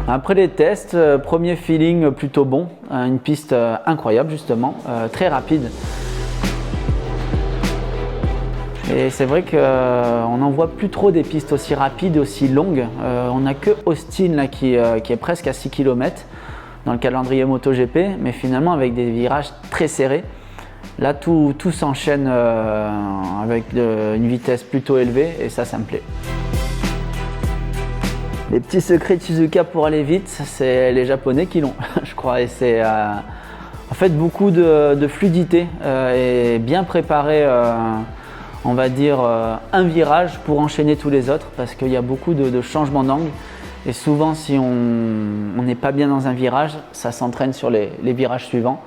Après les tests, premier feeling plutôt bon, une piste incroyable justement, très rapide. Et c'est vrai qu'on n'en voit plus trop des pistes aussi rapides, aussi longues. On n'a que Austin là, qui est presque à 6 km dans le calendrier MotoGP, mais finalement avec des virages très serrés. Là, tout s'enchaîne avec une vitesse plutôt élevée et ça me plaît. Les petits secrets de Suzuka pour aller vite, c'est les Japonais qui l'ont, je crois. Et c'est en fait beaucoup de fluidité et bien préparer, on va dire, un virage pour enchaîner tous les autres parce qu'il y a beaucoup de changements d'angle. Et souvent, si on n'est pas bien dans un virage, ça s'entraîne sur les virages suivants.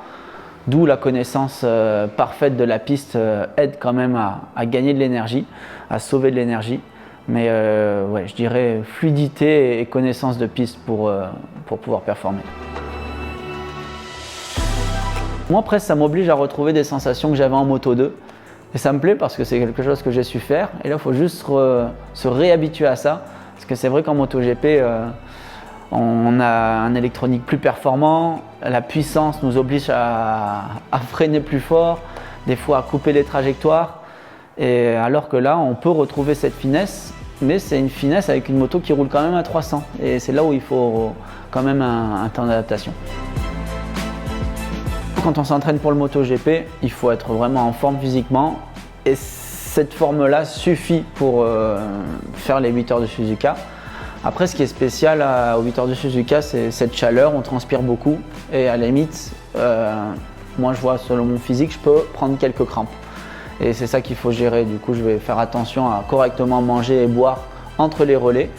D'où la connaissance parfaite de la piste aide quand même à gagner de l'énergie, à sauver de l'énergie. Mais ouais, je dirais fluidité et connaissance de piste pour pouvoir performer. Moi, presque, ça m'oblige à retrouver des sensations que j'avais en Moto 2. Et ça me plaît parce que c'est quelque chose que j'ai su faire. Et là, il faut juste se réhabituer à ça. Parce que c'est vrai qu'en MotoGP, on a un électronique plus performant. La puissance nous oblige à freiner plus fort, des fois à couper les trajectoires. Et alors que là, on peut retrouver cette finesse, mais c'est une finesse avec une moto qui roule quand même à 300. Et c'est là où il faut quand même un temps d'adaptation. Quand on s'entraîne pour le MotoGP, il faut être vraiment en forme physiquement. Et cette forme-là suffit pour faire les 8 heures de Suzuka. Après, ce qui est spécial aux 8 heures de Suzuka, c'est cette chaleur, on transpire beaucoup. Et à la limite, moi je vois selon mon physique, je peux prendre quelques crampes. Et c'est ça qu'il faut gérer. Du coup, je vais faire attention à correctement manger et boire entre les relais.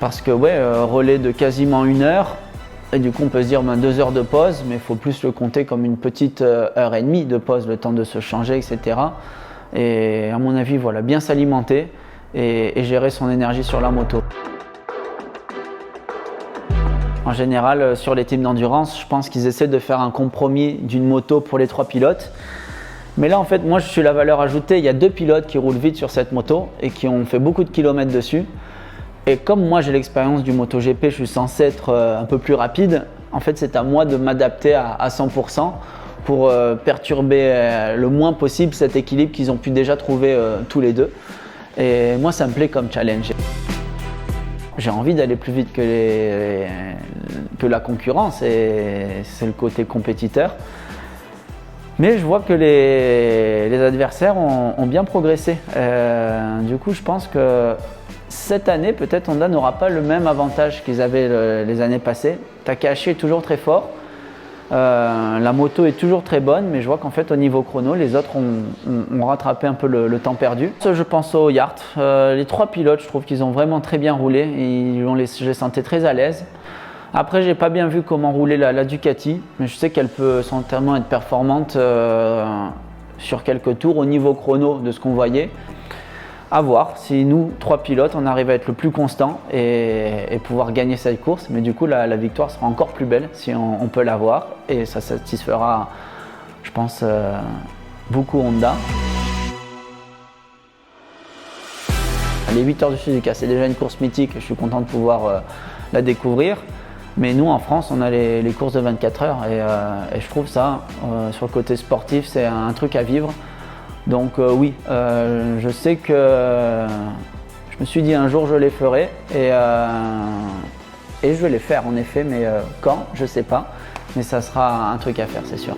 Parce que ouais, relais de quasiment 1 heure, et du coup on peut se dire 2 heures de pause, mais il faut plus le compter comme une petite heure et demie de pause, le temps de se changer, etc. Et à mon avis, voilà, bien s'alimenter et gérer son énergie sur la moto. En général, sur les teams d'endurance, je pense qu'ils essaient de faire un compromis d'une moto pour les 3 pilotes. Mais là, en fait, moi, je suis la valeur ajoutée. Il y a 2 pilotes qui roulent vite sur cette moto et qui ont fait beaucoup de kilomètres dessus. Et comme moi, j'ai l'expérience du MotoGP, je suis censé être un peu plus rapide. En fait, c'est à moi de m'adapter à 100% pour perturber le moins possible cet équilibre qu'ils ont pu déjà trouver tous les deux. Et moi, ça me plaît comme challenge. J'ai envie d'aller plus vite que la concurrence et c'est le côté compétiteur. Mais je vois que les adversaires ont bien progressé. Du coup, je pense que cette année, peut-être Honda n'aura pas le même avantage qu'ils avaient les années passées. Takahashi est toujours très fort. La moto est toujours très bonne, mais je vois qu'en fait, au niveau chrono, les autres ont rattrapé un peu le temps perdu. Je pense au Yacht. Les 3 pilotes, je trouve qu'ils ont vraiment très bien roulé. Je les sentais très à l'aise. Après, j'ai pas bien vu comment rouler la Ducati, mais je sais qu'elle peut certainement être performante sur quelques tours au niveau chrono de ce qu'on voyait. À voir si nous, 3 pilotes, on arrive à être le plus constant et pouvoir gagner cette course. Mais du coup, la victoire sera encore plus belle si on peut l'avoir et ça satisfera, je pense, beaucoup Honda. Les 8 heures de Suzuka, c'est déjà une course mythique, je suis content de pouvoir la découvrir. Mais nous, en France, on a les courses de 24 heures et je trouve ça, sur le côté sportif, c'est un truc à vivre. Donc oui, je sais que je me suis dit un jour je les ferai et je vais les faire en effet, mais quand, je sais pas. Mais ça sera un truc à faire, c'est sûr.